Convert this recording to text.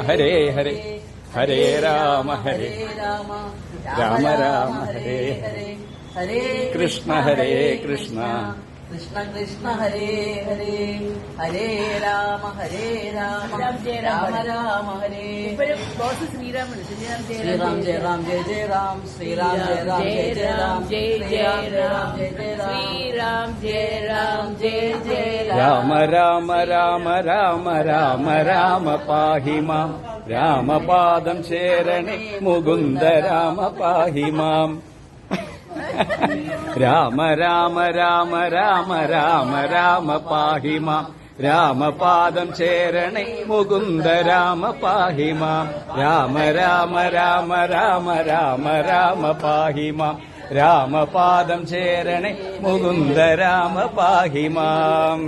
ഹരേ ഹരേ ഹരേ രാമ ഹരേ രാമ രാമ രാമ ഹരേ ഹരേ ഹരേ കൃഷ്ണ ഹരേ കൃഷ്ണ കൃഷ്ണ കൃഷ്ണ ഹരേ ഹരേ ഹരേ രാമ രാമ രാമ ഹരേ ശ്രീറാം ജയ രാം ജയ ജയ രാം ശ്രീറാം ജയ രാം ജയ ജയ രാം ജയ രാം ജയ ജയ ശ്രീറാം ജയ രാം ജയ ജയ രാമ രാമ രാമ രാമ രാമ രാമ പാഹി മാം രാമപാദം ശരണേ മുകുന്ദ രാമ പാഹി മാം രാമ രാമ രാമ രാമ രാമ രാമ പാഹി മാം രാമപാദം ശരണേ മുകുന്ദ രാമ പാഹി മാം രാമ രാമ രാമ രാമ രാമ രാമ പാഹി മാം രാമപാദം ശരണേ മുകുന്ദ രാമ പാഹി മാം